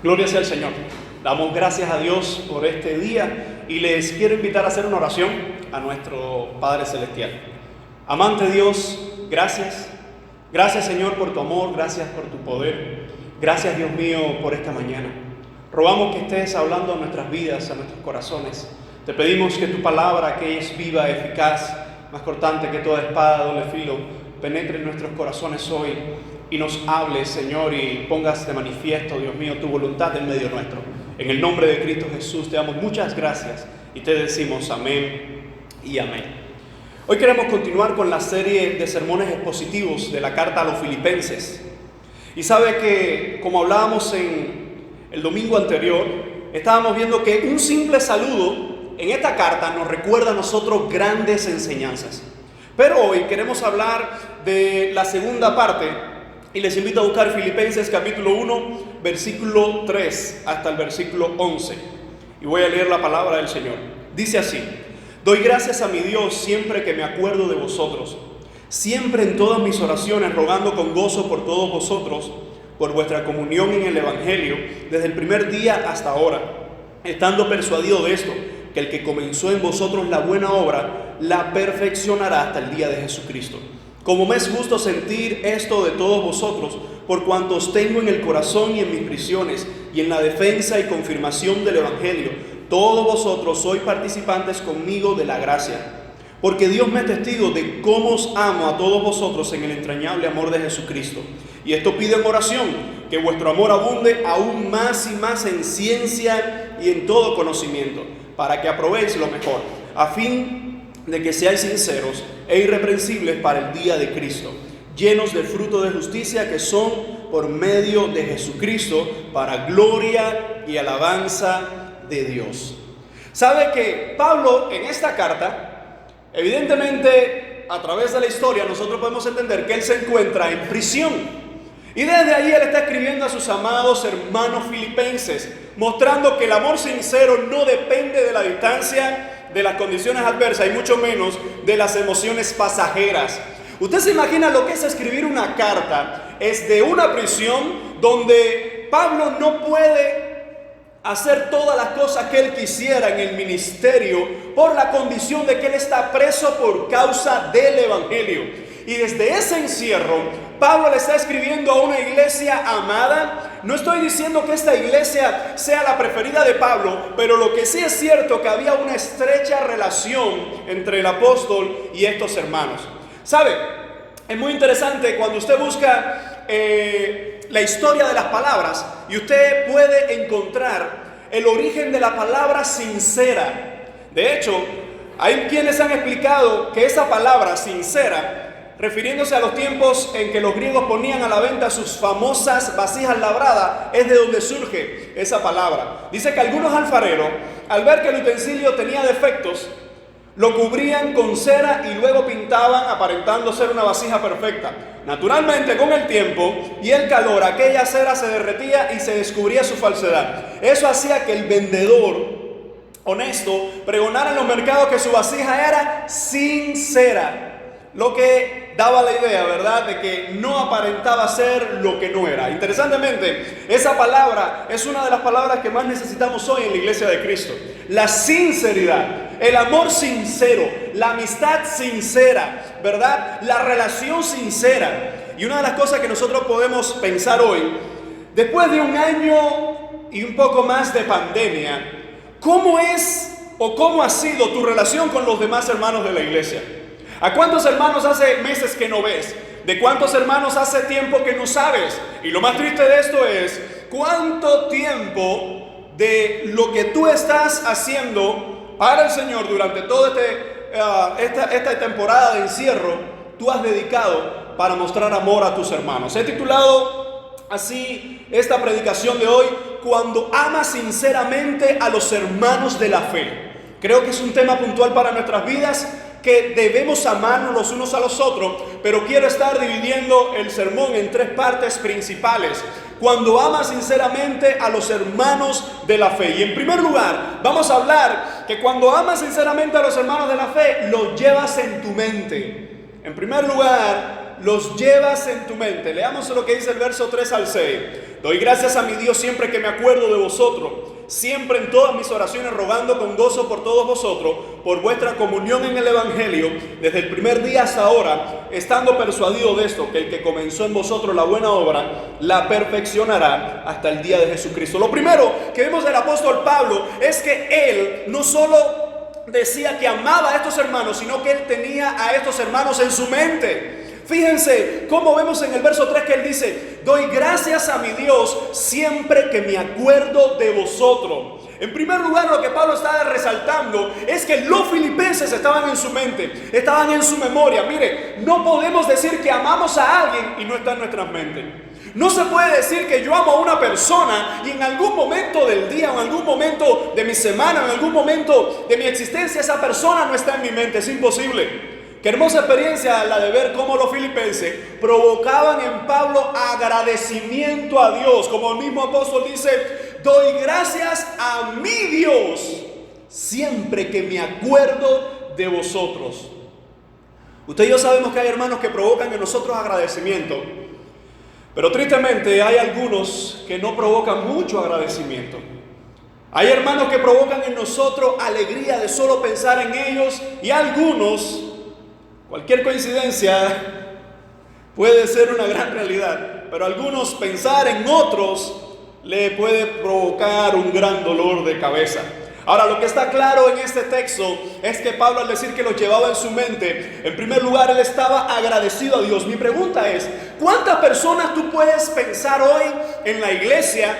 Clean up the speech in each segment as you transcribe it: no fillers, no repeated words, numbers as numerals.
Gloria sea al Señor. Damos gracias a Dios por este día y les quiero invitar a hacer una oración a nuestro Padre Celestial. Amante Dios, gracias. Gracias, Señor, por tu amor, gracias por tu poder. Gracias, Dios mío, por esta mañana. Rogamos que estés hablando a nuestras vidas, a nuestros corazones. Te pedimos que tu palabra, que es viva, eficaz, más cortante que toda espada de doble filo, penetre en nuestros corazones hoy y nos hables, Señor, y pongas de manifiesto, Dios mío, tu voluntad en medio nuestro. En el nombre de Cristo Jesús te damos muchas gracias y te decimos amén y amén. Hoy queremos continuar con la serie de sermones expositivos de la carta a los Filipenses. Y sabe que, como hablábamos en el domingo anterior, estábamos viendo que un simple saludo en esta carta nos recuerda a nosotros grandes enseñanzas. Pero hoy queremos hablar de la segunda parte. Y les invito a buscar Filipenses capítulo 1, versículo 3 hasta el versículo 11. Y voy a leer la palabra del Señor. Dice así: doy gracias a mi Dios siempre que me acuerdo de vosotros, siempre en todas mis oraciones rogando con gozo por todos vosotros, por vuestra comunión en el Evangelio, desde el primer día hasta ahora, estando persuadido de esto, que el que comenzó en vosotros la buena obra, la perfeccionará hasta el día de Jesucristo. Como me es justo sentir esto de todos vosotros, por cuanto os tengo en el corazón y en mis prisiones, y en la defensa y confirmación del Evangelio, todos vosotros sois participantes conmigo de la gracia. Porque Dios me es testigo de cómo os amo a todos vosotros en el entrañable amor de Jesucristo. Y esto pido en oración, que vuestro amor abunde aún más y más en ciencia y en todo conocimiento, para que aprobéis lo mejor, a fin de que seáis sinceros e irreprensibles para el día de Cristo, llenos del fruto de justicia que son por medio de Jesucristo, para gloria y alabanza de Dios. ¿Sabe que Pablo en esta carta, evidentemente a través de la historia nosotros podemos entender que él se encuentra en prisión? Y desde ahí él está escribiendo a sus amados hermanos filipenses, mostrando que el amor sincero no depende de la distancia, de las condiciones adversas y mucho menos de las emociones pasajeras. Usted se imagina lo que es escribir una carta, es de una prisión donde Pablo no puede hacer todas las cosas que él quisiera en el ministerio por la condición de que él está preso por causa del Evangelio. Y desde ese encierro, Pablo le está escribiendo a una iglesia amada. No estoy diciendo que esta iglesia sea la preferida de Pablo, pero lo que sí es cierto que había una estrecha relación entre el apóstol y estos hermanos. ¿Sabe? Es muy interesante cuando usted busca la historia de las palabras y usted puede encontrar el origen de la palabra sincera. De hecho, hay quienes han explicado que esa palabra sincera, refiriéndose a los tiempos en que los griegos ponían a la venta sus famosas vasijas labradas, es de donde surge esa palabra. Dice que algunos alfareros, al ver que el utensilio tenía defectos, lo cubrían con cera y luego pintaban aparentando ser una vasija perfecta. Naturalmente, con el tiempo y el calor, aquella cera se derretía y se descubría su falsedad. Eso hacía que el vendedor honesto pregonara en los mercados que su vasija era sincera, lo que daba la idea, ¿verdad?, de que no aparentaba ser lo que no era. Interesantemente, esa palabra es una de las palabras que más necesitamos hoy en la iglesia de Cristo. La sinceridad, el amor sincero, la amistad sincera, ¿verdad?, la relación sincera. Y una de las cosas que nosotros podemos pensar hoy, después de un año y un poco más de pandemia, ¿cómo es o cómo ha sido tu relación con los demás hermanos de la iglesia? ¿A cuántos hermanos hace meses que no ves? ¿De cuántos hermanos hace tiempo que no sabes? Y lo más triste de esto es, ¿cuánto tiempo de lo que tú estás haciendo para el Señor durante toda esta temporada de encierro, tú has dedicado para mostrar amor a tus hermanos? He titulado así esta predicación de hoy: cuando amas sinceramente a los hermanos de la fe. Creo que es un tema puntual para nuestras vidas, que debemos amarnos los unos a los otros, pero quiero estar dividiendo el sermón en tres partes principales. Cuando amas sinceramente a los hermanos de la fe. Y en primer lugar, vamos a hablar que cuando amas sinceramente a los hermanos de la fe, lo llevas en tu mente. En primer lugar, los llevas en tu mente. Leamos lo que dice el verso 3 al 6. Doy gracias a mi Dios siempre que me acuerdo de vosotros, siempre en todas mis oraciones rogando con gozo por todos vosotros, por vuestra comunión en el Evangelio, desde el primer día hasta ahora, estando persuadido de esto, que el que comenzó en vosotros la buena obra, la perfeccionará hasta el día de Jesucristo. Lo primero que vemos del apóstol Pablo es que él no solo decía que amaba a estos hermanos, sino que él tenía a estos hermanos en su mente. Fíjense cómo vemos en el verso 3 que él dice: doy gracias a mi Dios siempre que me acuerdo de vosotros. En primer lugar, lo que Pablo está resaltando es que los filipenses estaban en su mente, estaban en su memoria. Mire, no podemos decir que amamos a alguien y no está en nuestras mentes. No se puede decir que yo amo a una persona y en algún momento del día, en algún momento de mi semana, en algún momento de mi existencia, esa persona no está en mi mente. Es imposible. Qué hermosa experiencia la de ver cómo los filipenses provocaban en Pablo agradecimiento a Dios. Como el mismo apóstol dice: doy gracias a mi Dios siempre que me acuerdo de vosotros. Usted y yo sabemos que hay hermanos que provocan en nosotros agradecimiento, pero tristemente hay algunos que no provocan mucho agradecimiento. Hay hermanos que provocan en nosotros alegría de solo pensar en ellos, y algunos, cualquier coincidencia puede ser una gran realidad, pero algunos pensar en otros le puede provocar un gran dolor de cabeza. Ahora, lo que está claro en este texto es que Pablo, al decir que los llevaba en su mente, en primer lugar él estaba agradecido a Dios. Mi pregunta es: ¿cuántas personas tú puedes pensar hoy en la iglesia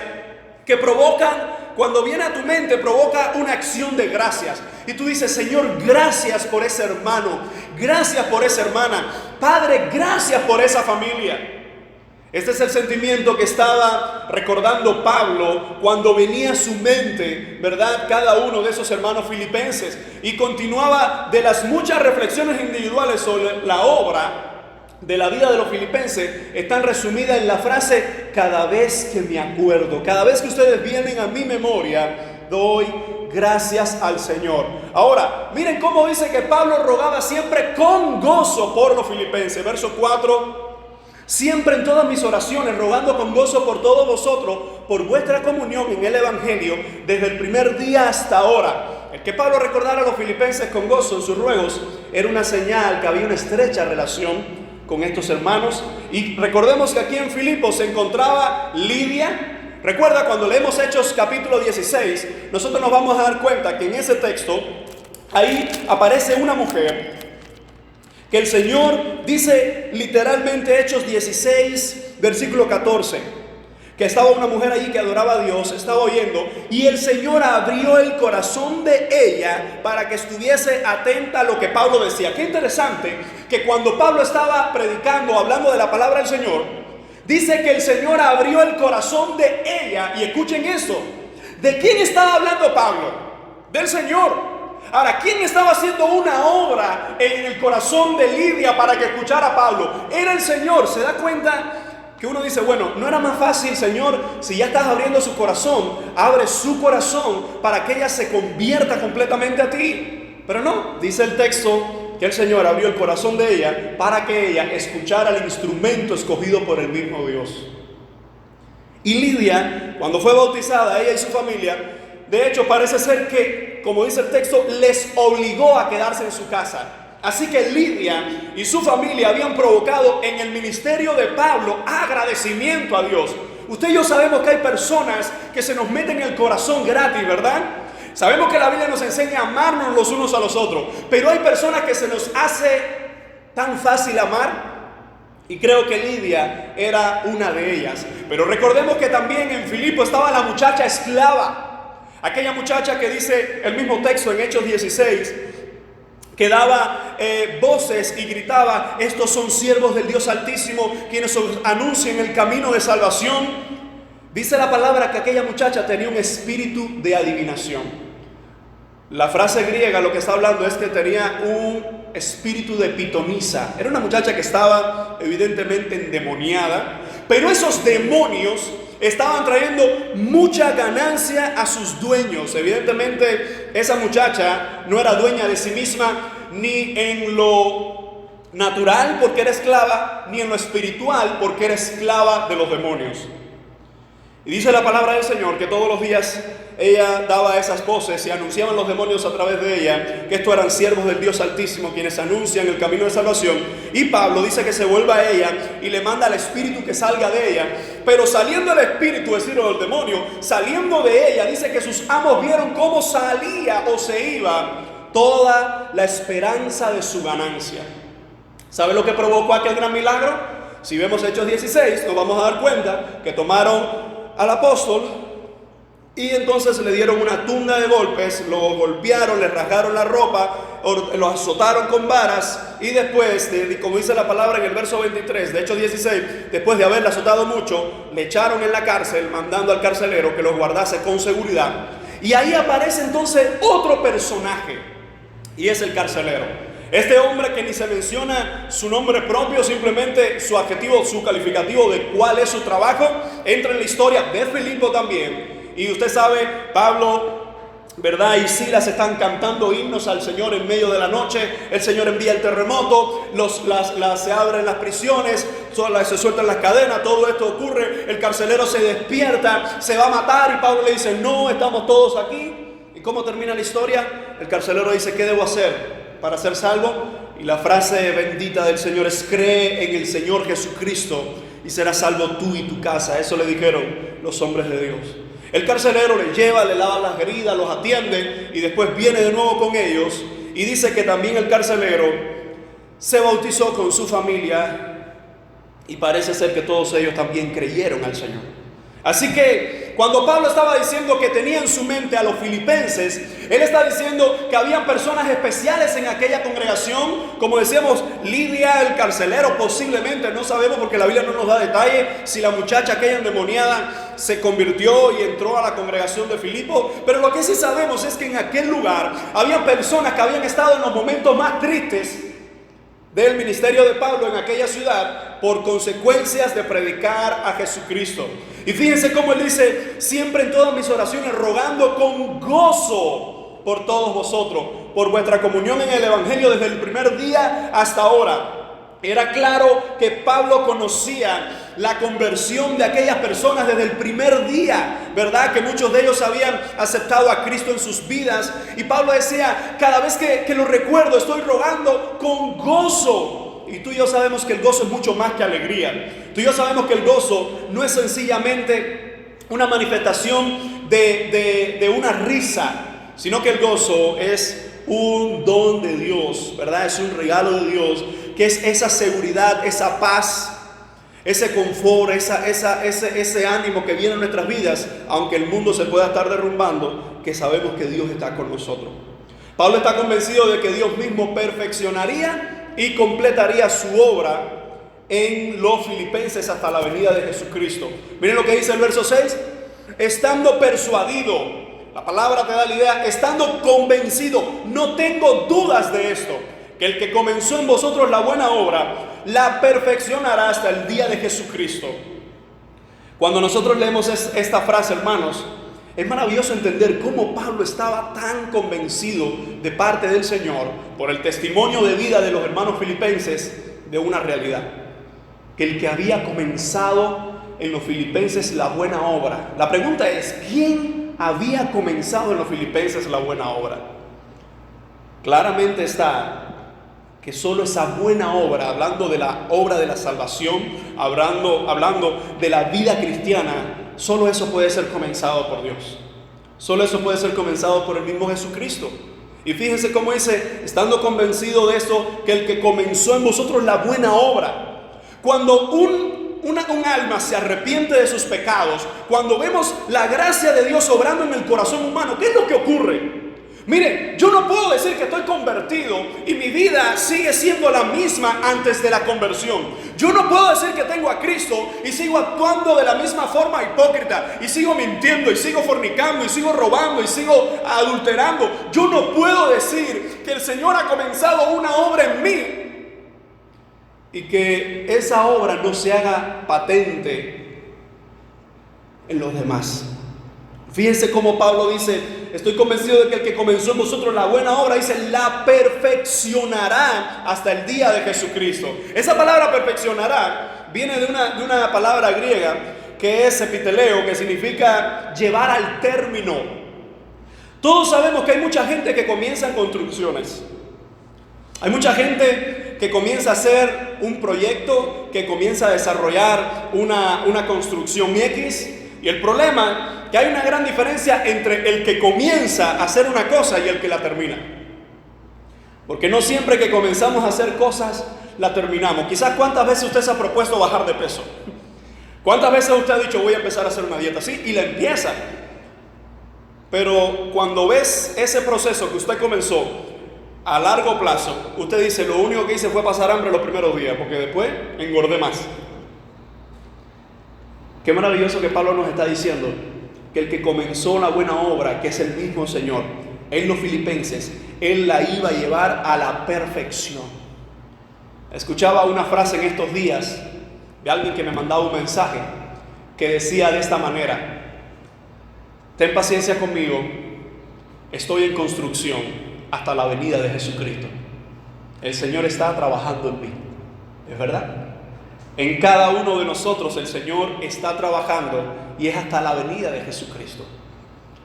que provocan, cuando viene a tu mente, provoca una acción de gracias? Y tú dices: Señor, gracias por ese hermano, gracias por esa hermana, Padre, gracias por esa familia. Este es el sentimiento que estaba recordando Pablo cuando venía a su mente, ¿verdad?, cada uno de esos hermanos filipenses. Y continuaba de las muchas reflexiones individuales sobre la obra de la vida de los filipenses, están resumidas en la frase: cada vez que me acuerdo, cada vez que ustedes vienen a mi memoria, doy gracias al Señor. Ahora, miren cómo dice que Pablo rogaba siempre con gozo por los filipenses. Verso 4: siempre en todas mis oraciones rogando con gozo por todos vosotros, por vuestra comunión en el Evangelio, desde el primer día hasta ahora. El que Pablo recordara a los filipenses con gozo en sus ruegos era una señal que había una estrecha relación con estos hermanos. Y recordemos que aquí en Filipos se encontraba Lidia. Recuerda, cuando leemos Hechos capítulo 16, nosotros nos vamos a dar cuenta que en ese texto, ahí aparece una mujer que el Señor dice literalmente, Hechos 16, versículo 14, que estaba una mujer allí que adoraba a Dios, estaba oyendo, y el Señor abrió el corazón de ella para que estuviese atenta a lo que Pablo decía. Qué interesante que cuando Pablo estaba predicando, hablando de la palabra del Señor, dice que el Señor abrió el corazón de ella. Y escuchen esto: ¿de quién estaba hablando Pablo? Del Señor. Ahora, ¿quién estaba haciendo una obra en el corazón de Lidia para que escuchara a Pablo? Era el Señor. ¿Se da cuenta que uno dice: bueno, no era más fácil, Señor, si ya estás abriendo su corazón, abre su corazón para que ella se convierta completamente a ti? Pero no, dice el texto que el Señor abrió el corazón de ella para que ella escuchara el instrumento escogido por el mismo Dios. Y Lidia, cuando fue bautizada, ella y su familia, de hecho parece ser que, como dice el texto, les obligó a quedarse en su casa. Así que Lidia y su familia habían provocado en el ministerio de Pablo agradecimiento a Dios. Usted y yo sabemos que hay personas que se nos meten en el corazón gratis, ¿verdad? Sabemos que la Biblia nos enseña a amarnos los unos a los otros, pero hay personas que se nos hace tan fácil amar. Y creo que Lidia era una de ellas. Pero recordemos que también en Filipo estaba la muchacha esclava. Aquella muchacha que dice el mismo texto en Hechos 16, que daba voces y gritaba: estos son siervos del Dios Altísimo, quienes os anuncian el camino de salvación. Dice la palabra que aquella muchacha tenía un espíritu de adivinación. La frase griega lo que está hablando es que tenía un espíritu de pitonisa. Era una muchacha que estaba evidentemente endemoniada, pero esos demonios estaban trayendo mucha ganancia a sus dueños. Evidentemente esa muchacha no era dueña de sí misma, ni en lo natural porque era esclava, ni en lo espiritual porque era esclava de los demonios. Y dice la palabra del Señor que todos los días ella daba esas voces y anunciaban los demonios a través de ella que estos eran siervos del Dios Altísimo, quienes anuncian el camino de salvación. Y Pablo dice que se vuelva a ella y le manda al espíritu que salga de ella. Pero saliendo el espíritu, es decir, del demonio, saliendo de ella, dice que sus amos vieron cómo salía o se iba toda la esperanza de su ganancia. ¿Sabe lo que provocó aquel gran milagro? Si vemos Hechos 16, nos vamos a dar cuenta que tomaron al apóstol y entonces le dieron una tunda de golpes, lo golpearon, le rasgaron la ropa, lo azotaron con varas y después, como dice la palabra en el verso 23 de Hechos 16, después de haberle azotado mucho, le echaron en la cárcel, mandando al carcelero que los guardase con seguridad. Y ahí aparece entonces otro personaje y es el carcelero. Este hombre que ni se menciona su nombre propio, simplemente su adjetivo, su calificativo de cuál es su trabajo, entra en la historia de Filipo también. Y usted sabe, Pablo, ¿verdad? Y Silas están cantando himnos al Señor en medio de la noche. El Señor envía el terremoto, se abren las prisiones, se sueltan las cadenas, todo esto ocurre. El carcelero se despierta, se va a matar y Pablo le dice, no, estamos todos aquí. ¿Y cómo termina la historia? El carcelero dice, ¿qué debo hacer para ser salvo? Y la frase bendita del Señor es: cree en el Señor Jesucristo y serás salvo tú y tu casa. Eso le dijeron los hombres de Dios. El carcelero le lleva, le lava las heridas, los atiende y después viene de nuevo con ellos y dice que también el carcelero se bautizó con su familia y parece ser que todos ellos también creyeron al Señor. Así que cuando Pablo estaba diciendo que tenía en su mente a los filipenses, él está diciendo que habían personas especiales en aquella congregación, como decíamos, Lidia, el carcelero, posiblemente, no sabemos porque la Biblia no nos da detalle si la muchacha aquella endemoniada se convirtió y entró a la congregación de Filipo, pero lo que sí sabemos es que en aquel lugar había personas que habían estado en los momentos más tristes del ministerio de Pablo en aquella ciudad por consecuencias de predicar a Jesucristo. Y fíjense cómo él dice: siempre en todas mis oraciones rogando con gozo por todos vosotros, por vuestra comunión en el Evangelio desde el primer día hasta ahora. Era claro que Pablo conocía la conversión de aquellas personas desde el primer día, ¿verdad? Que muchos de ellos habían aceptado a Cristo en sus vidas. Y Pablo decía: cada vez que lo recuerdo, estoy rogando con gozo. Y tú y yo sabemos que el gozo es mucho más que alegría. Tú y yo sabemos que el gozo no es sencillamente una manifestación de una risa, sino que el gozo es un don de Dios, ¿verdad? Es un regalo de Dios, que es esa seguridad, esa paz, ese confort, ese ánimo que viene en nuestras vidas, aunque el mundo se pueda estar derrumbando, que sabemos que Dios está con nosotros. Pablo está convencido de que Dios mismo perfeccionaría y completaría su obra en los filipenses hasta la venida de Jesucristo. Miren lo que dice el verso 6: estando persuadido, la palabra te da la idea, estando convencido, no tengo dudas de esto, que el que comenzó en vosotros la buena obra, la perfeccionará hasta el día de Jesucristo. Cuando nosotros leemos esta frase, hermanos, es maravilloso entender cómo Pablo estaba tan convencido de parte del Señor, por el testimonio de vida de los hermanos filipenses, de una realidad: que el que había comenzado en los filipenses la buena obra. La pregunta es: ¿quién había comenzado en los filipenses la buena obra? Claramente está que solo esa buena obra, hablando de la obra de la salvación, hablando de la vida cristiana, solo eso puede ser comenzado por Dios. Solo eso puede ser comenzado por el mismo Jesucristo. Y fíjense cómo dice: estando convencido de esto, que el que comenzó en vosotros la buena obra. Cuando un alma se arrepiente de sus pecados, cuando vemos la gracia de Dios obrando en el corazón humano, ¿qué es lo que ocurre? Mire, yo no puedo decir que estoy convertido y mi vida sigue siendo la misma antes de la conversión. Yo no puedo decir que tengo a Cristo y sigo actuando de la misma forma hipócrita, y sigo mintiendo, y sigo fornicando, y sigo robando, y sigo adulterando. Yo no puedo decir que el Señor ha comenzado una obra en mí y que esa obra no se haga patente en los demás. Fíjense cómo Pablo dice: estoy convencido de que el que comenzó en vosotros la buena obra, dice, la perfeccionará hasta el día de Jesucristo. Esa palabra perfeccionará viene de una palabra griega que es epiteleo, que significa llevar al término. Todos sabemos que hay mucha gente que comienza en construcciones. Hay mucha gente que comienza a hacer un proyecto, que comienza a desarrollar una construcción X. Y el problema, que hay una gran diferencia entre el que comienza a hacer una cosa y el que la termina. Porque no siempre que comenzamos a hacer cosas, la terminamos. Quizás cuántas veces usted se ha propuesto bajar de peso. ¿Cuántas veces usted ha dicho voy a empezar a hacer una dieta? Sí, y la empieza. Pero cuando ves ese proceso que usted comenzó a largo plazo, usted dice, lo único que hice fue pasar hambre los primeros días, porque después engordé más. Qué maravilloso que Pablo nos está diciendo que el que comenzó la buena obra, que es el mismo Señor, en los Filipenses, Él la iba a llevar a la perfección. Escuchaba una frase en estos días de alguien que me mandaba un mensaje que decía de esta manera: ten paciencia conmigo, estoy en construcción hasta la venida de Jesucristo. El Señor está trabajando en mí. ¿Es verdad? En cada uno de nosotros el Señor está trabajando, y es hasta la venida de Jesucristo.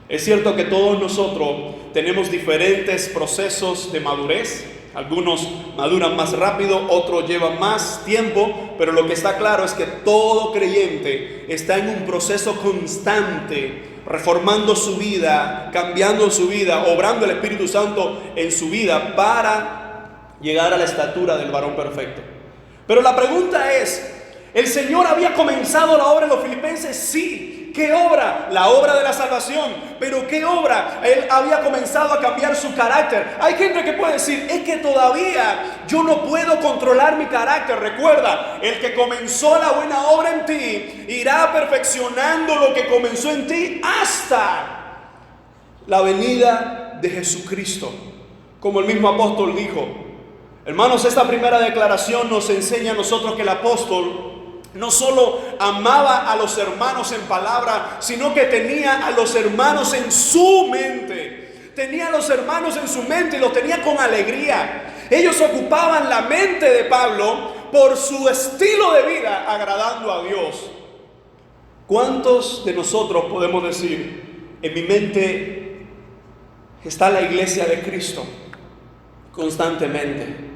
Es cierto que todos nosotros tenemos diferentes procesos de madurez. Algunos maduran más rápido, otros llevan más tiempo, pero lo que está claro es que todo creyente está en un proceso constante, reformando su vida, cambiando su vida, obrando el Espíritu Santo en su vida para llegar a la estatura del varón perfecto. Pero la pregunta es, ¿el Señor había comenzado la obra en los Filipenses? Sí. ¿Qué obra? La obra de la salvación. ¿Pero qué obra? Él había comenzado a cambiar su carácter. Hay gente que puede decir, es que todavía yo no puedo controlar mi carácter. Recuerda, el que comenzó la buena obra en ti irá perfeccionando lo que comenzó en ti hasta la venida de Jesucristo. Como el mismo apóstol dijo. Hermanos, esta primera declaración nos enseña a nosotros que el apóstol no solo amaba a los hermanos en palabra, sino que tenía a los hermanos en su mente. Tenía a los hermanos en su mente y los tenía con alegría. Ellos ocupaban la mente de Pablo por su estilo de vida agradando a Dios. ¿Cuántos de nosotros podemos decir, en mi mente está la iglesia de Cristo constantemente?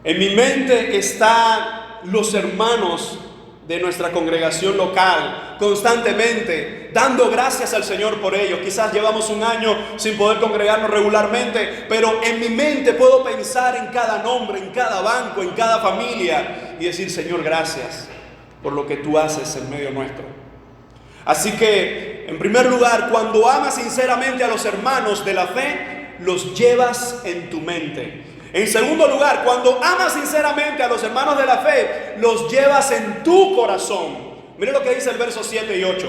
En mi mente están los hermanos de nuestra congregación local constantemente, dando gracias al Señor por ellos. Quizás llevamos un año sin poder congregarnos regularmente, pero en mi mente puedo pensar en cada nombre, en cada banco, en cada familia y decir, Señor, gracias por lo que tú haces en medio nuestro. Así que, en primer lugar, cuando amas sinceramente a los hermanos de la fe, los llevas en tu mente. En segundo lugar, cuando amas sinceramente a los hermanos de la fe, los llevas en tu corazón. Mire lo que dice el verso 7 y 8.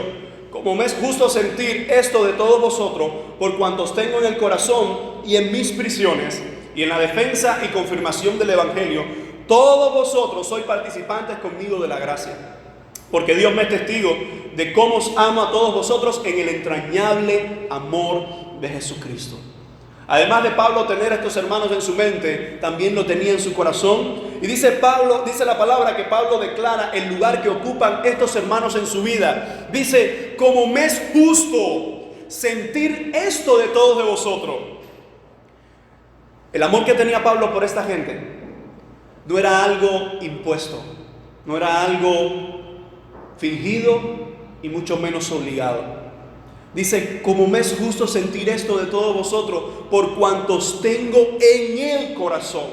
Como me es justo sentir esto de todos vosotros, por cuantos tengo en el corazón y en mis prisiones, y en la defensa y confirmación del evangelio, todos vosotros sois participantes conmigo de la gracia. Porque Dios me es testigo de cómo os amo a todos vosotros en el entrañable amor de Jesucristo. Además de Pablo tener a estos hermanos en su mente, también lo tenía en su corazón. Y dice la palabra que Pablo declara el lugar que ocupan estos hermanos en su vida. Dice, como me es justo sentir esto de todos de vosotros. El amor que tenía Pablo por esta gente no era algo impuesto, no era algo fingido y mucho menos obligado. Dice, como me es justo sentir esto de todos vosotros, por cuantos tengo en el corazón.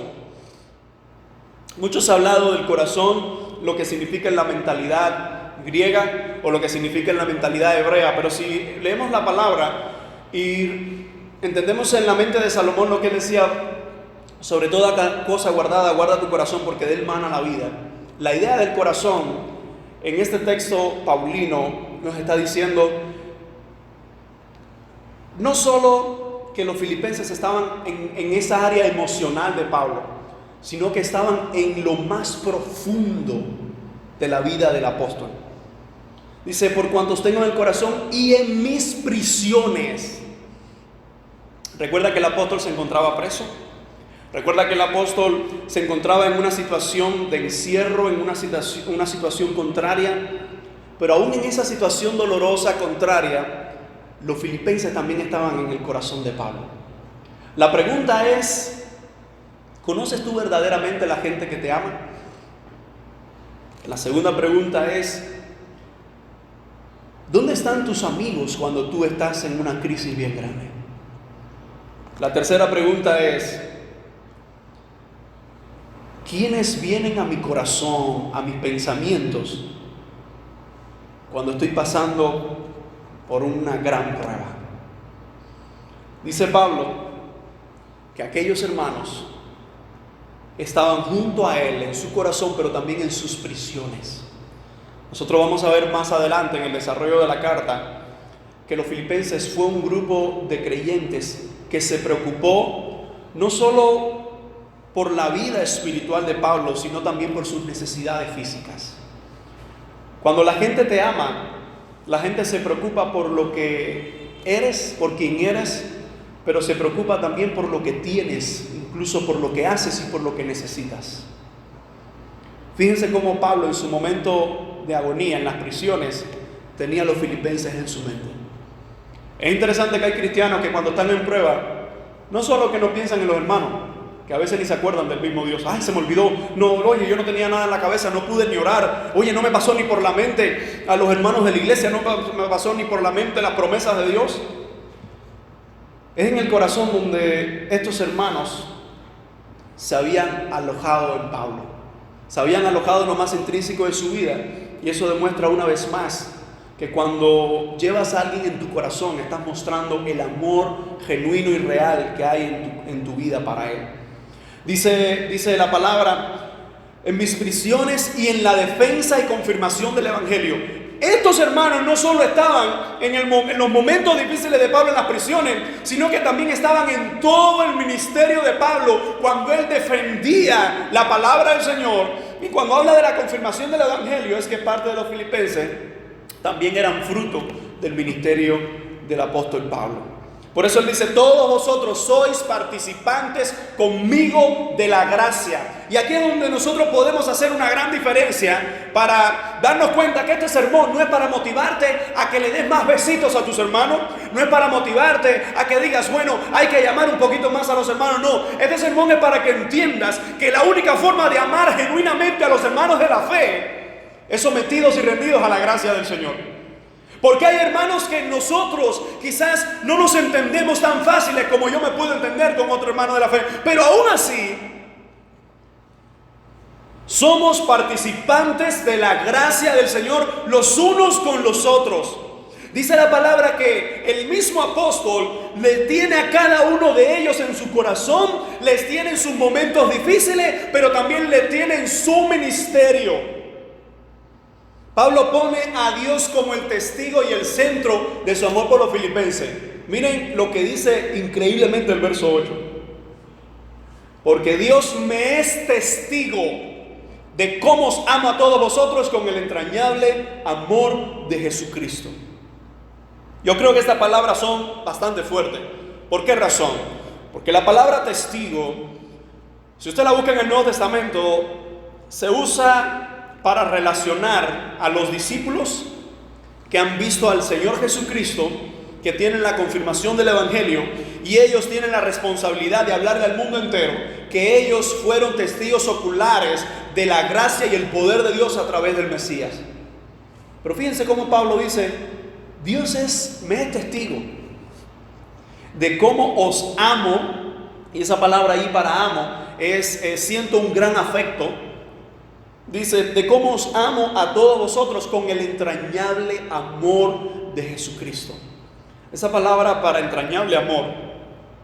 Muchos han hablado del corazón, lo que significa en la mentalidad griega o lo que significa en la mentalidad hebrea. Pero si leemos la palabra y entendemos en la mente de Salomón lo que él decía, sobre toda cosa guardada, guarda tu corazón porque de él mana la vida. La idea del corazón en este texto paulino nos está diciendo no solo que los filipenses estaban en esa área emocional de Pablo, sino que estaban en lo más profundo de la vida del apóstol. Dice, por cuantos tengo en el corazón y en mis prisiones. Recuerda que el apóstol se encontraba preso. Recuerda que el apóstol se encontraba en una situación de encierro, en una situación contraria. Pero aún en esa situación dolorosa, contraria, los filipenses también estaban en el corazón de Pablo. La pregunta es, ¿conoces tú verdaderamente a la gente que te ama? La segunda pregunta es, ¿dónde están tus amigos cuando tú estás en una crisis bien grande? La tercera pregunta es, ¿quiénes vienen a mi corazón, a mis pensamientos, cuando estoy pasando por una gran prueba? Dice Pablo que aquellos hermanos estaban junto a él en su corazón, pero también en sus prisiones. Nosotros vamos a ver más adelante en el desarrollo de la carta que los filipenses fue un grupo de creyentes que se preocupó no solo por la vida espiritual de Pablo, sino también por sus necesidades físicas. Cuando la gente te ama, la gente se preocupa por lo que eres, por quien eres, pero se preocupa también por lo que tienes, incluso por lo que haces y por lo que necesitas. Fíjense cómo Pablo en su momento de agonía, en las prisiones, tenía a los filipenses en su mente. Es interesante que hay cristianos que cuando están en prueba, no solo que no piensan en los hermanos, que a veces ni se acuerdan del mismo Dios. Ay, se me olvidó. No, oye, yo no tenía nada en la cabeza, no pude ni orar. Oye, no me pasó ni por la mente a los hermanos de la iglesia, no me pasó ni por la mente las promesas de Dios. Es en el corazón donde estos hermanos se habían alojado en Pablo. Se habían alojado en lo más intrínseco de su vida. Y eso demuestra una vez más que cuando llevas a alguien en tu corazón, estás mostrando el amor genuino y real que hay en tu vida para él. Dice la palabra, en mis prisiones y en la defensa y confirmación del evangelio. Estos hermanos no solo estaban en los momentos difíciles de Pablo en las prisiones, sino que también estaban en todo el ministerio de Pablo cuando él defendía la palabra del Señor. Y cuando habla de la confirmación del evangelio, es que parte de los filipenses también eran fruto del ministerio del apóstol Pablo. Por eso él dice, todos vosotros sois participantes conmigo de la gracia. Y aquí es donde nosotros podemos hacer una gran diferencia para darnos cuenta que este sermón no es para motivarte a que le des más besitos a tus hermanos, no es para motivarte a que digas, bueno, hay que llamar un poquito más a los hermanos. No, este sermón es para que entiendas que la única forma de amar genuinamente a los hermanos de la fe es sometidos y rendidos a la gracia del Señor. Porque hay hermanos que nosotros quizás no nos entendemos tan fáciles como yo me puedo entender con otro hermano de la fe. Pero aún así, somos participantes de la gracia del Señor los unos con los otros. Dice la palabra que el mismo apóstol le tiene a cada uno de ellos en su corazón, les tiene en sus momentos difíciles, pero también le tiene en su ministerio. Pablo pone a Dios como el testigo y el centro de su amor por los filipenses. Miren lo que dice increíblemente el verso 8. Porque Dios me es testigo de cómo os amo a todos vosotros con el entrañable amor de Jesucristo. Yo creo que estas palabras son bastante fuertes. ¿Por qué razón? Porque la palabra testigo, si usted la busca en el Nuevo Testamento, se usa para relacionar a los discípulos que han visto al Señor Jesucristo, que tienen la confirmación del evangelio, y ellos tienen la responsabilidad de hablarle al mundo entero que ellos fueron testigos oculares de la gracia y el poder de Dios a través del Mesías. Pero fíjense cómo Pablo dice, Dios me es testigo de cómo os amo, y esa palabra ahí para amo es siento un gran afecto. Dice, de cómo os amo a todos vosotros con el entrañable amor de Jesucristo. Esa palabra para entrañable amor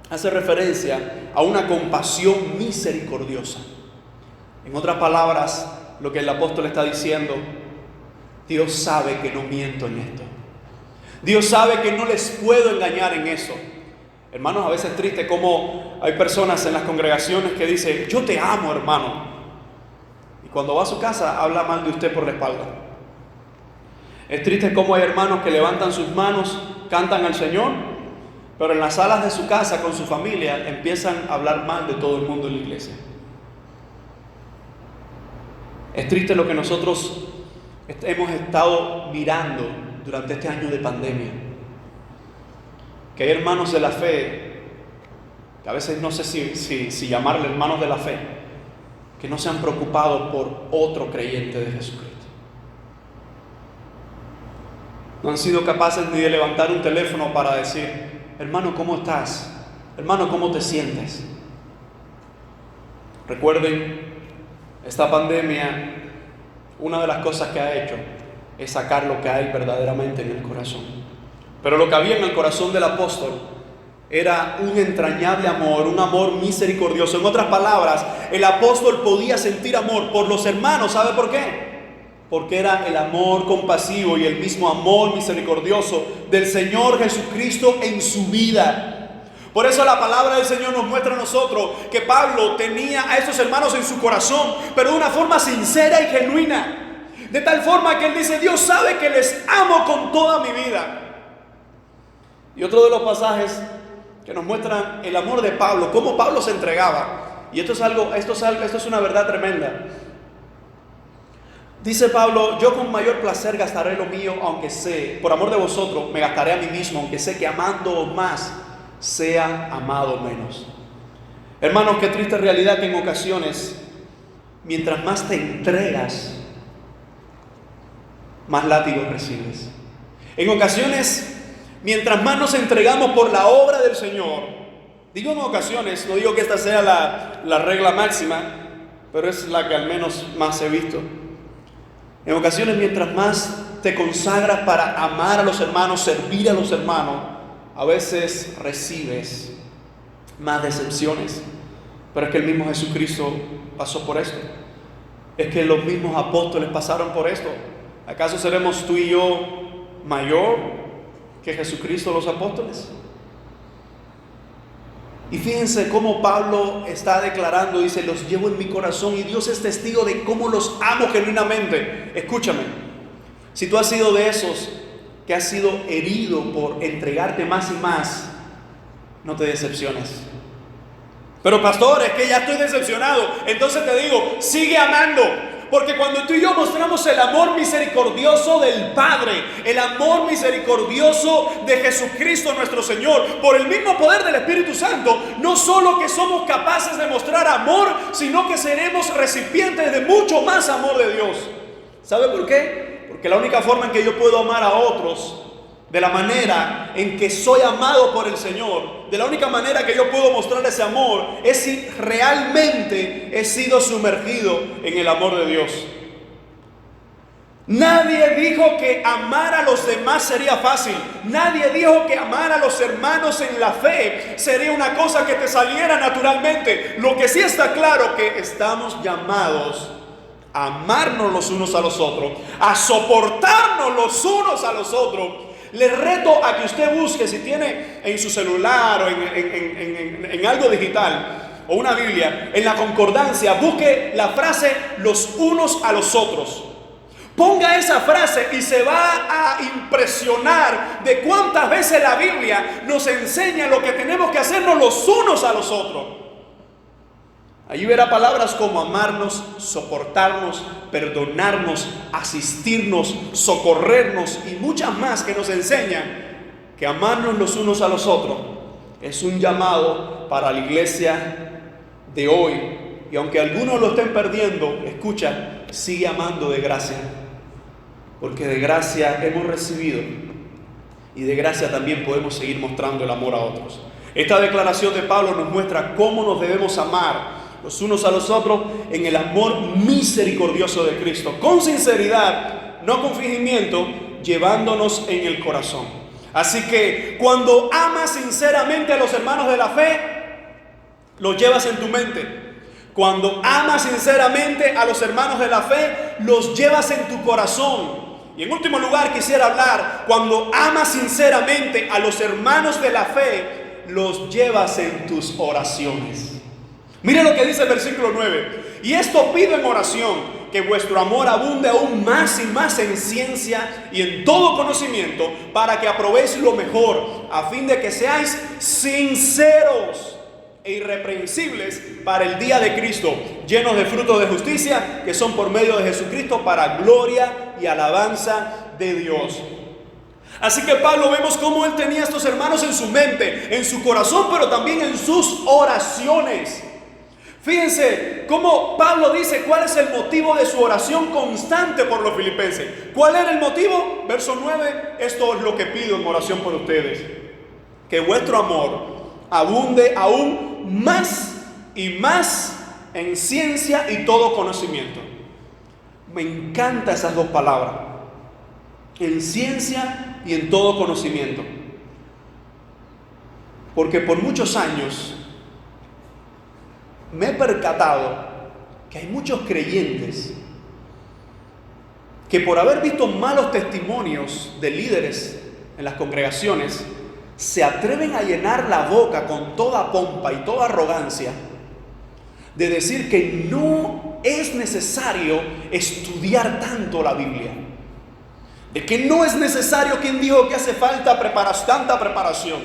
hace referencia a una compasión misericordiosa. En otras palabras, lo que el apóstol está diciendo, Dios sabe que no miento en esto. Dios sabe que no les puedo engañar en eso. Hermanos, a veces es triste como hay personas en las congregaciones que dicen, yo te amo, hermano. Y cuando va a su casa, habla mal de usted por la espalda. Es triste cómo hay hermanos que levantan sus manos, cantan al Señor, pero en las salas de su casa con su familia empiezan a hablar mal de todo el mundo en la iglesia. Es triste lo que nosotros hemos estado mirando durante este año de pandemia. Que hay hermanos de la fe, que a veces no sé si llamarle hermanos de la fe, que no se han preocupado por otro creyente de Jesucristo. No han sido capaces ni de levantar un teléfono para decir: hermano, ¿cómo estás? Hermano, ¿cómo te sientes? Recuerden, esta pandemia, una de las cosas que ha hecho es sacar lo que hay verdaderamente en el corazón. Pero lo que había en el corazón del apóstol era un entrañable amor, un amor misericordioso. En otras palabras, el apóstol podía sentir amor por los hermanos. ¿Sabe por qué? Porque era el amor compasivo y el mismo amor misericordioso del Señor Jesucristo en su vida. Por eso la palabra del Señor nos muestra a nosotros que Pablo tenía a estos hermanos en su corazón, pero de una forma sincera y genuina. De tal forma que él dice: Dios sabe que les amo con toda mi vida. Y otro de los pasajes que nos muestran el amor de Pablo, cómo Pablo se entregaba. Y esto es una verdad tremenda. Dice Pablo: yo con mayor placer gastaré lo mío, aunque sé, por amor de vosotros, me gastaré a mí mismo, aunque sé que amando más, sea amado menos. Hermanos, qué triste realidad que en ocasiones, mientras más te entregas, más látigos recibes. En ocasiones, mientras más nos entregamos por la obra del Señor, digo en ocasiones, no digo que esta sea la regla máxima, pero es la que al menos más he visto. En ocasiones, mientras más te consagras para amar a los hermanos, servir a los hermanos, a veces recibes más decepciones. Pero es que el mismo Jesucristo pasó por esto. Es que los mismos apóstoles pasaron por esto. ¿Acaso seremos tú y yo mayor que Jesucristo, los apóstoles? Y fíjense cómo Pablo está declarando, dice: los llevo en mi corazón y Dios es testigo de cómo los amo genuinamente. Escúchame, si tú has sido de esos que has sido herido por entregarte más y más, no te decepciones. Pero pastor, es que ya estoy decepcionado. Entonces te digo, sigue amando. Porque cuando tú y yo mostramos el amor misericordioso del Padre, el amor misericordioso de Jesucristo nuestro Señor, por el mismo poder del Espíritu Santo, no solo que somos capaces de mostrar amor, sino que seremos recipientes de mucho más amor de Dios. ¿Sabe por qué? Porque la única forma en que yo puedo amar a otros de la manera en que soy amado por el Señor, de la única manera que yo puedo mostrar ese amor, es si realmente he sido sumergido en el amor de Dios. Nadie dijo que amar a los demás sería fácil. Nadie dijo que amar a los hermanos en la fe sería una cosa que te saliera naturalmente. Lo que sí está claro que estamos llamados a amarnos los unos a los otros, a soportarnos los unos a los otros. Les reto a que usted busque, si tiene en su celular o en algo digital o una Biblia, en la concordancia, busque la frase los unos a los otros. Ponga esa frase y se va a impresionar de cuántas veces la Biblia nos enseña lo que tenemos que hacernos los unos a los otros. Allí verá palabras como amarnos, soportarnos, perdonarnos, asistirnos, socorrernos y muchas más que nos enseñan que amarnos los unos a los otros es un llamado para la iglesia de hoy. Y aunque algunos lo estén perdiendo, escucha, sigue amando de gracia. Porque de gracia hemos recibido y de gracia también podemos seguir mostrando el amor a otros. Esta declaración de Pablo nos muestra cómo nos debemos amar los unos a los otros en el amor misericordioso de Cristo, con sinceridad, no con fingimiento, llevándonos en el corazón. Así que cuando amas sinceramente a los hermanos de la fe, los llevas en tu mente. Cuando amas sinceramente a los hermanos de la fe, los llevas en tu corazón. Y en último lugar quisiera hablar, cuando amas sinceramente a los hermanos de la fe, los llevas en tus oraciones. Mire lo que dice el versículo 9. Y esto pido en oración, que vuestro amor abunde aún más y más en ciencia y en todo conocimiento, para que aprobéis lo mejor, a fin de que seáis sinceros e irreprensibles para el día de Cristo, llenos de frutos de justicia, que son por medio de Jesucristo para gloria y alabanza de Dios. Así que Pablo, vemos cómo él tenía a estos hermanos en su mente, en su corazón, pero también en sus oraciones. Fíjense cómo Pablo dice cuál es el motivo de su oración constante por los filipenses. ¿Cuál era el motivo? Verso 9, esto es lo que pido en oración por ustedes: que vuestro amor abunde aún más y más en ciencia y todo conocimiento. Me encantan esas dos palabras: en ciencia y en todo conocimiento. Porque por muchos años me he percatado que hay muchos creyentes que, por haber visto malos testimonios de líderes en las congregaciones, se atreven a llenar la boca con toda pompa y toda arrogancia de decir que no es necesario estudiar tanto la Biblia, de que no es necesario. ¿Quién dijo que hace falta tanta preparación?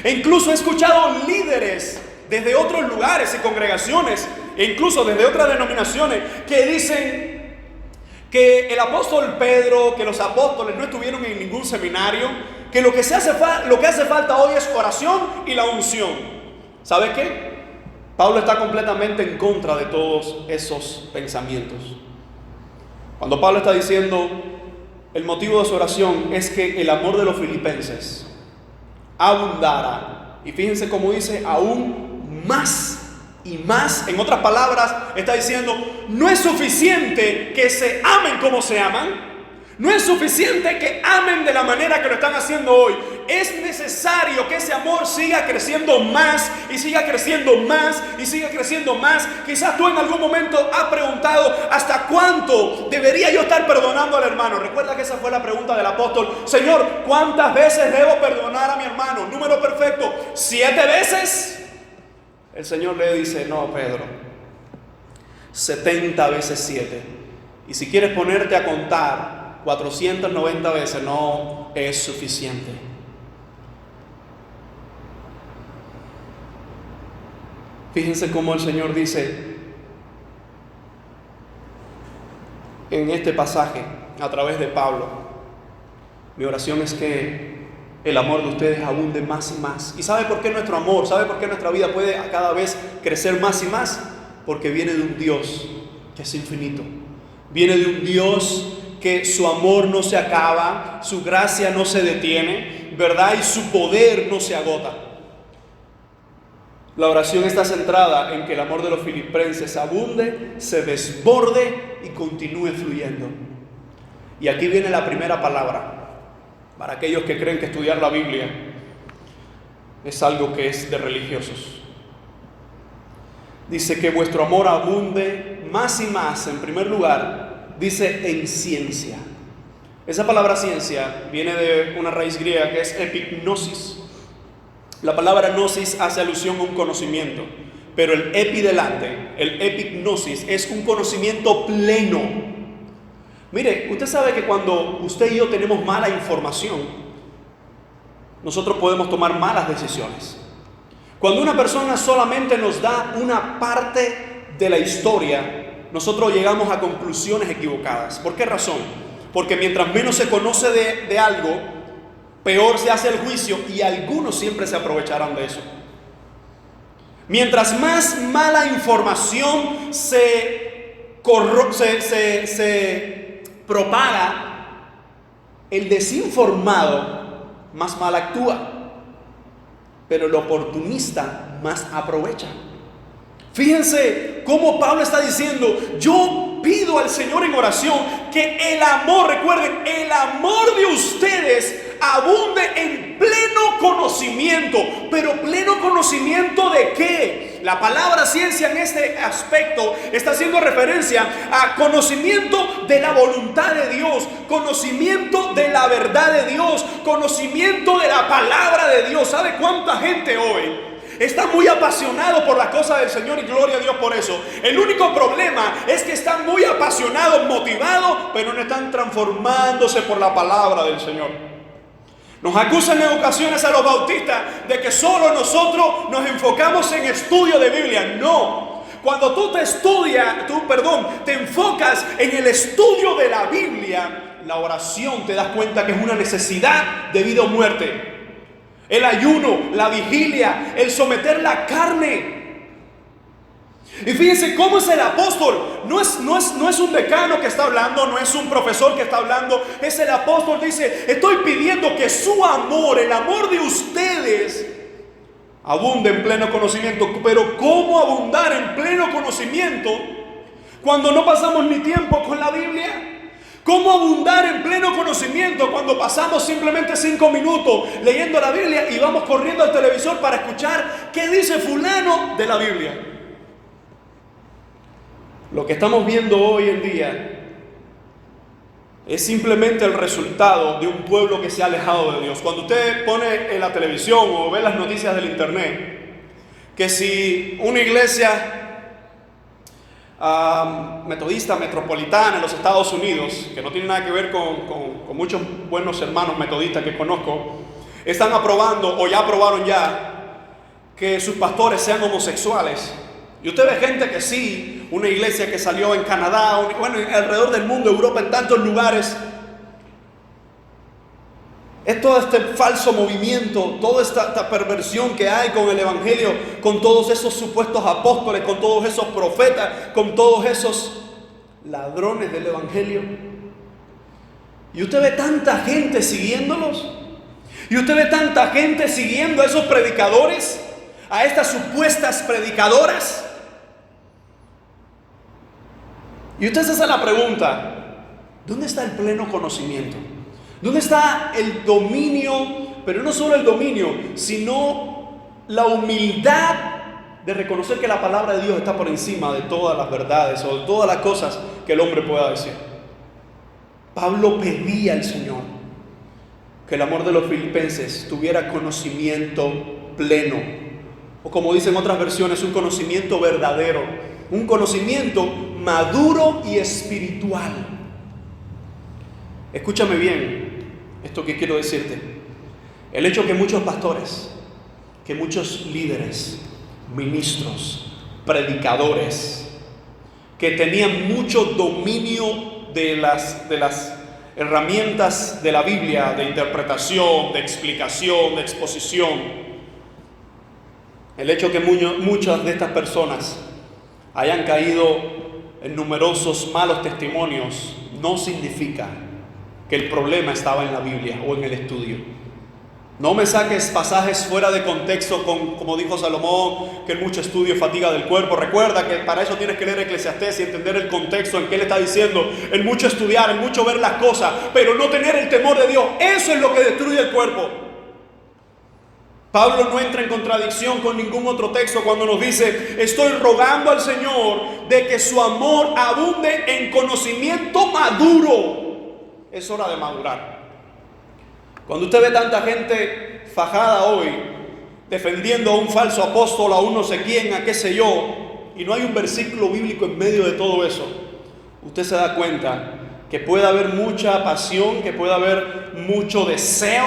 E incluso he escuchado líderes desde otros lugares y congregaciones, e incluso desde otras denominaciones, que dicen que el apóstol Pedro, que los apóstoles no estuvieron en ningún seminario, que lo que hace falta hoy es oración y la unción. ¿Sabe qué? Pablo está completamente en contra de todos esos pensamientos. Cuando Pablo está diciendo el motivo de su oración es que el amor de los filipenses abundara, y fíjense cómo dice aún más y más. En otras palabras, está diciendo: no es suficiente que se amen como se aman, no es suficiente que amen de la manera que lo están haciendo hoy. Es necesario que ese amor siga creciendo más y siga creciendo más y siga creciendo más. Quizás tú en algún momento has preguntado: ¿hasta cuánto debería yo estar perdonando al hermano? Recuerda que esa fue la pregunta del apóstol: Señor, ¿cuántas veces debo perdonar a mi hermano? Número perfecto, 7 veces. El Señor le dice: no, Pedro, 70 veces 7. Y si quieres ponerte a contar 490 veces, no es suficiente. Fíjense cómo el Señor dice en este pasaje a través de Pablo: mi oración es que el amor de ustedes abunde más y más. ¿Y sabe por qué nuestro amor, sabe por qué nuestra vida puede cada vez crecer más y más? Porque viene de un Dios que es infinito. Viene de un Dios que su amor no se acaba, su gracia no se detiene, ¿verdad? Y su poder no se agota. La oración está centrada en que el amor de los filipenses abunde, se desborde y continúe fluyendo. Y aquí viene la primera palabra para aquellos que creen que estudiar la Biblia es algo que es de religiosos. Dice que vuestro amor abunde más y más. En primer lugar, dice en ciencia. Esa palabra ciencia viene de una raíz griega que es epignosis. La palabra gnosis hace alusión a un conocimiento, pero el epi delante, el epignosis, es un conocimiento pleno. Mire, usted sabe que cuando usted y yo tenemos mala información, nosotros podemos tomar malas decisiones. Cuando una persona solamente nos da una parte de la historia, nosotros llegamos a conclusiones equivocadas. ¿Por qué razón? Porque mientras menos se conoce de algo, peor se hace el juicio, y algunos siempre se aprovecharán de eso. Mientras más mala información se propaga, el desinformado más mal actúa, pero el oportunista más aprovecha. Fíjense cómo Pablo está diciendo: yo pido al Señor en oración que el amor, recuerden, el amor de ustedes abunde en pleno conocimiento. ¿Pero pleno conocimiento de qué? La palabra ciencia en este aspecto está haciendo referencia a conocimiento de la voluntad de Dios, conocimiento de la verdad de Dios, conocimiento de la palabra de Dios. ¿Sabe cuánta gente hoy Están muy apasionados por las cosas del Señor y gloria a Dios por eso. El único problema es que están muy apasionados, motivados, pero no están transformándose por la palabra del Señor. Nos acusan en ocasiones a los bautistas de que solo nosotros nos enfocamos en estudio de Biblia. No. Cuando tú te enfocas en el estudio de la Biblia, la oración te das cuenta que es una necesidad de vida o muerte. El ayuno, la vigilia, el someter la carne. Y fíjense cómo es el apóstol. No es un decano que está hablando, no es un profesor que está hablando. Es el apóstol, dice: estoy pidiendo que su amor, el amor de ustedes, abunde en pleno conocimiento. Pero ¿cómo abundar en pleno conocimiento cuando no pasamos ni tiempo con la Biblia? ¿Cómo abundar en pleno conocimiento cuando pasamos simplemente 5 minutos leyendo la Biblia y vamos corriendo al televisor para escuchar qué dice fulano de la Biblia? Lo que estamos viendo hoy en día es simplemente el resultado de un pueblo que se ha alejado de Dios. Cuando usted pone en la televisión o ve las noticias del internet, que si una iglesia metodista metropolitana en los Estados Unidos, que no tiene nada que ver con muchos buenos hermanos metodistas que conozco, están aprobando o ya aprobaron que sus pastores sean homosexuales. Y usted ve gente que sí, una iglesia que salió en Canadá, alrededor del mundo, Europa, en tantos lugares. Es todo este falso movimiento, toda esta perversión que hay con el evangelio, con todos esos supuestos apóstoles, con todos esos profetas, con todos esos ladrones del evangelio. Y usted ve tanta gente siguiéndolos. Y usted ve tanta gente siguiendo a esos predicadores, a estas supuestas predicadoras. Y usted se hace la pregunta: ¿dónde está el pleno conocimiento? ¿Dónde está el dominio? Pero no solo el dominio, sino la humildad de reconocer que la palabra de Dios está por encima de todas las verdades o de todas las cosas que el hombre pueda decir. Pablo pedía al Señor que el amor de los filipenses tuviera conocimiento pleno, o como dicen otras versiones, un conocimiento verdadero, un conocimiento maduro y espiritual. Escúchame bien esto que quiero decirte. El hecho que muchos pastores, que muchos líderes, ministros, predicadores, que tenían mucho dominio de las herramientas de la Biblia, de interpretación, de explicación, de exposición, el hecho que muchas de estas personas hayan caído en numerosos malos testimonios no significa que el problema estaba en la Biblia o en el estudio. No me saques pasajes fuera de contexto como dijo Salomón, que el mucho estudio fatiga del cuerpo. Recuerda que para eso tienes que leer Eclesiastés y entender el contexto en que él está diciendo. El mucho estudiar, el mucho ver las cosas, pero no tener el temor de Dios, eso es lo que destruye el cuerpo. Pablo no entra en contradicción con ningún otro texto cuando nos dice: estoy rogando al Señor de que su amor abunde en conocimiento maduro. Es hora de madurar. Cuando usted ve tanta gente fajada hoy, defendiendo a un falso apóstol, a un no sé quién, a qué sé yo, y no hay un versículo bíblico en medio de todo eso, usted se da cuenta que puede haber mucha pasión, que puede haber mucho deseo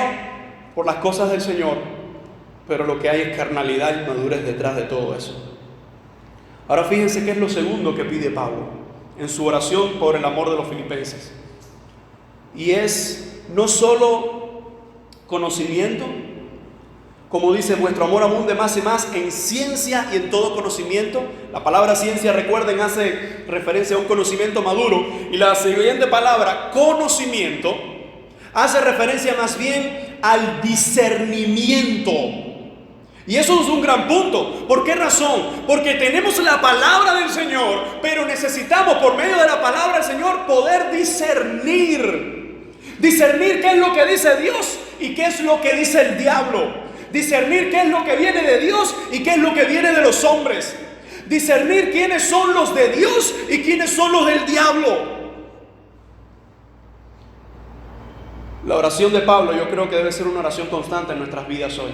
por las cosas del Señor, pero lo que hay es carnalidad y madurez detrás de todo eso. Ahora fíjense qué es lo segundo que pide Pablo en su oración por el amor de los filipenses. Y es no solo conocimiento, como dice: vuestro amor abunde más y más en ciencia y en todo conocimiento. La palabra ciencia, recuerden, hace referencia a un conocimiento maduro. Y la siguiente palabra, conocimiento, hace referencia más bien al discernimiento. Y eso es un gran punto. ¿Por qué razón? Porque tenemos la palabra del Señor, pero necesitamos por medio de la palabra del Señor poder discernir. Discernir qué es lo que dice Dios y qué es lo que dice el diablo. Discernir qué es lo que viene de Dios y qué es lo que viene de los hombres. Discernir quiénes son los de Dios y quiénes son los del diablo. La oración de Pablo yo creo que debe ser una oración constante en nuestras vidas hoy.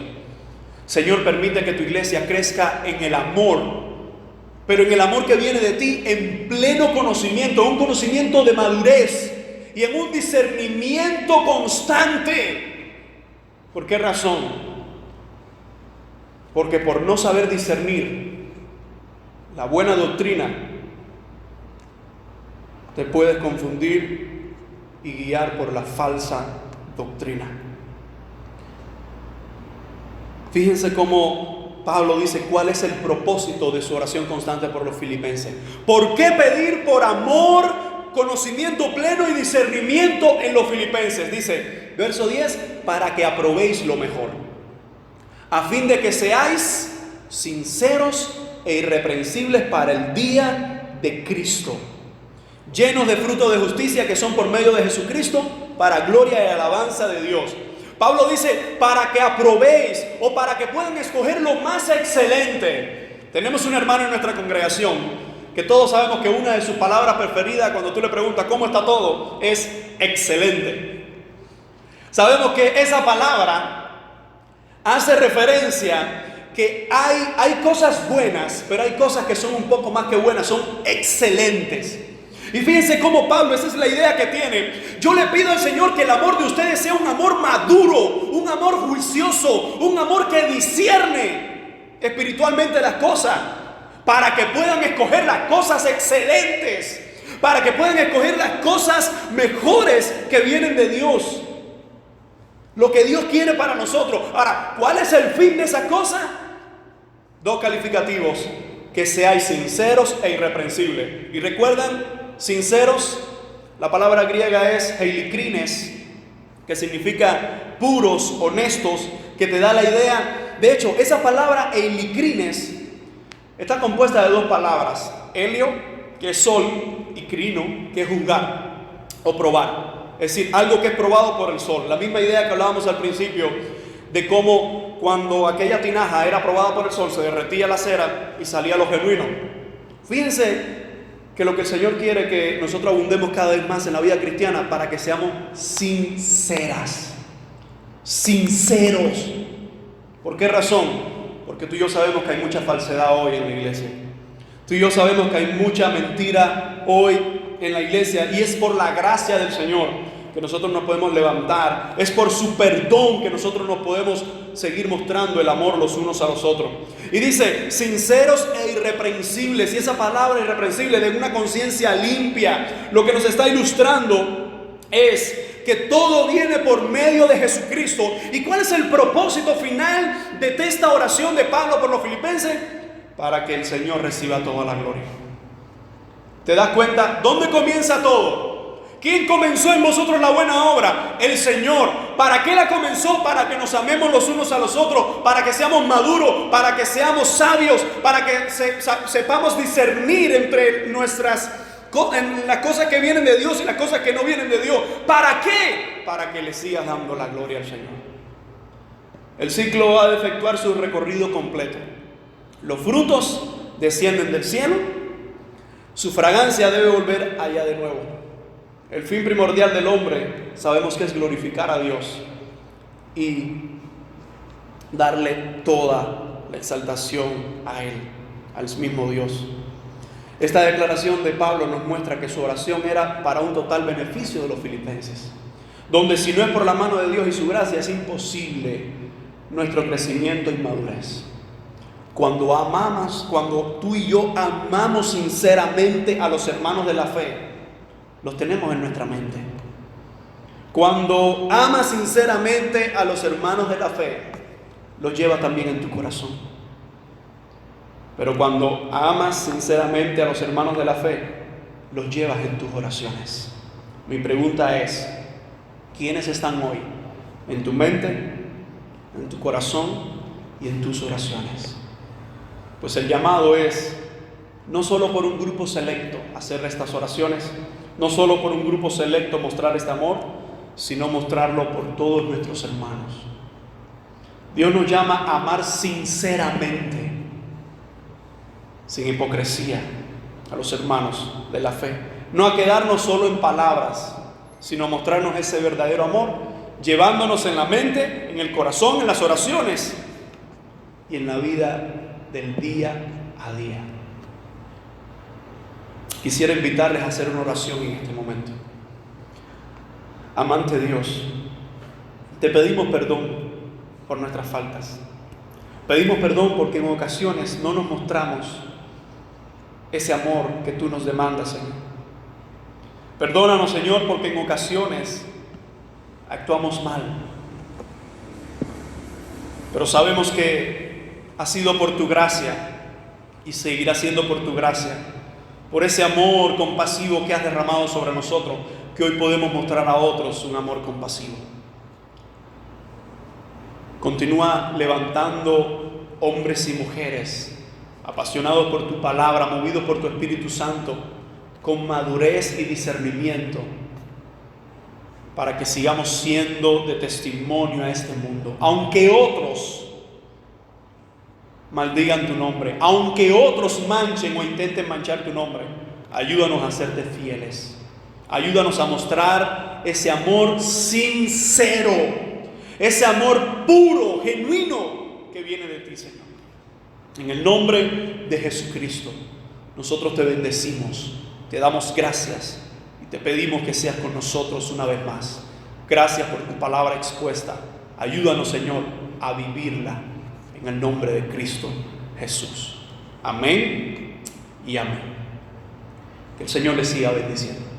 Señor, permite que tu iglesia crezca en el amor, pero en el amor que viene de ti, en pleno conocimiento, un conocimiento de madurez y en un discernimiento constante. ¿Por qué razón? Porque por no saber discernir la buena doctrina, te puedes confundir y guiar por la falsa doctrina. Fíjense cómo Pablo dice cuál es el propósito de su oración constante por los filipenses. ¿Por qué pedir por amor, conocimiento pleno y discernimiento en los filipenses? Dice, verso 10, para que aprobéis lo mejor, a fin de que seáis sinceros e irreprensibles para el día de Cristo, llenos de fruto de justicia que son por medio de Jesucristo, para gloria y alabanza de Dios. Pablo dice, para que aprobéis, o para que puedan escoger lo más excelente. Tenemos un hermano en nuestra congregación que todos sabemos que una de sus palabras preferidas cuando tú le preguntas cómo está todo es excelente. Sabemos que esa palabra hace referencia que hay cosas buenas, pero hay cosas que son un poco más que buenas, son excelentes. Y fíjense cómo Pablo, esa es la idea que tiene. Yo le pido al Señor que el amor de ustedes sea un amor maduro, un amor juicioso, un amor que discierne espiritualmente las cosas, para que puedan escoger las cosas excelentes, para que puedan escoger las cosas mejores que vienen de Dios, lo que Dios quiere para nosotros. Ahora, ¿cuál es el fin de esa cosa? Dos calificativos: que seáis sinceros e irreprensibles. Y recuerdan, sinceros, la palabra griega es heilikrines, que significa puros, honestos, que te da la idea. De hecho, esa palabra heilikrines está compuesta de dos palabras: helio, que es sol, y crino, que es juzgar o probar. Es decir, algo que es probado por el sol. La misma idea que hablábamos al principio de cómo cuando aquella tinaja era probada por el sol, se derretía la cera y salía lo genuino. Fíjense que lo que el Señor quiere que nosotros abundemos cada vez más en la vida cristiana, para que seamos sinceros. ¿Por qué razón? Porque tú y yo sabemos que hay mucha falsedad hoy en la iglesia. Tú y yo sabemos que hay mucha mentira hoy en la iglesia, y es por la gracia del Señor que nosotros nos podemos levantar. Es por su perdón que nosotros nos podemos seguir mostrando el amor los unos a los otros. Y dice, sinceros e irreprensibles. Y esa palabra irreprensible, de una conciencia limpia, lo que nos está ilustrando es que todo viene por medio de Jesucristo. ¿Y cuál es el propósito final de esta oración de Pablo por los filipenses? Para que el Señor reciba toda la gloria. ¿Te das cuenta? ¿Dónde comienza todo? ¿Quién comenzó en vosotros la buena obra? El Señor. ¿Para qué la comenzó? Para que nos amemos los unos a los otros, para que seamos maduros, para que seamos sabios, para que sepamos discernir entre las cosas que vienen de Dios y las cosas que no vienen de Dios. ¿Para qué? Para que le sigas dando la gloria al Señor. El ciclo va a efectuar su recorrido completo. Los frutos descienden del cielo, su fragancia debe volver allá de nuevo. El fin primordial del hombre sabemos que es glorificar a Dios y darle toda la exaltación a Él, al mismo Dios. Esta declaración de Pablo nos muestra que su oración era para un total beneficio de los filipenses, donde si no es por la mano de Dios y su gracia es imposible nuestro crecimiento y madurez. Cuando tú y yo amamos sinceramente a los hermanos de la fe, los tenemos en nuestra mente. Cuando amas sinceramente a los hermanos de la fe, los llevas también en tu corazón. Pero cuando amas sinceramente a los hermanos de la fe, los llevas en tus oraciones. Mi pregunta es, ¿quiénes están hoy en tu mente, en tu corazón y en tus oraciones? Pues el llamado es no solo por un grupo selecto hacer estas oraciones, no solo por un grupo selecto mostrar este amor, sino mostrarlo por todos nuestros hermanos. Dios nos llama a amar sinceramente, sin hipocresía, a los hermanos de la fe. No a quedarnos solo en palabras, sino mostrarnos ese verdadero amor, llevándonos en la mente, en el corazón, en las oraciones, y en la vida del día a día. Quisiera invitarles a hacer una oración en este momento. Amante Dios, te pedimos perdón por nuestras faltas. Pedimos perdón porque en ocasiones no nos mostramos ese amor que tú nos demandas, Señor. Perdónanos, Señor, porque en ocasiones actuamos mal. Pero sabemos que ha sido por tu gracia y seguirá siendo por tu gracia, por ese amor compasivo que has derramado sobre nosotros, que hoy podemos mostrar a otros un amor compasivo. Continúa levantando hombres y mujeres apasionados por tu palabra, movidos por tu Espíritu Santo, con madurez y discernimiento, para que sigamos siendo de testimonio a este mundo. Aunque otros maldigan tu nombre, aunque otros manchen o intenten manchar tu nombre, ayúdanos a serte fieles. Ayúdanos a mostrar ese amor sincero, ese amor puro, genuino que viene de ti, Señor. En el nombre de Jesucristo, nosotros te bendecimos, te damos gracias y te pedimos que seas con nosotros una vez más. Gracias por tu palabra expuesta. Ayúdanos, Señor, a vivirla en el nombre de Cristo Jesús. Amén y amén. Que el Señor les siga bendiciendo.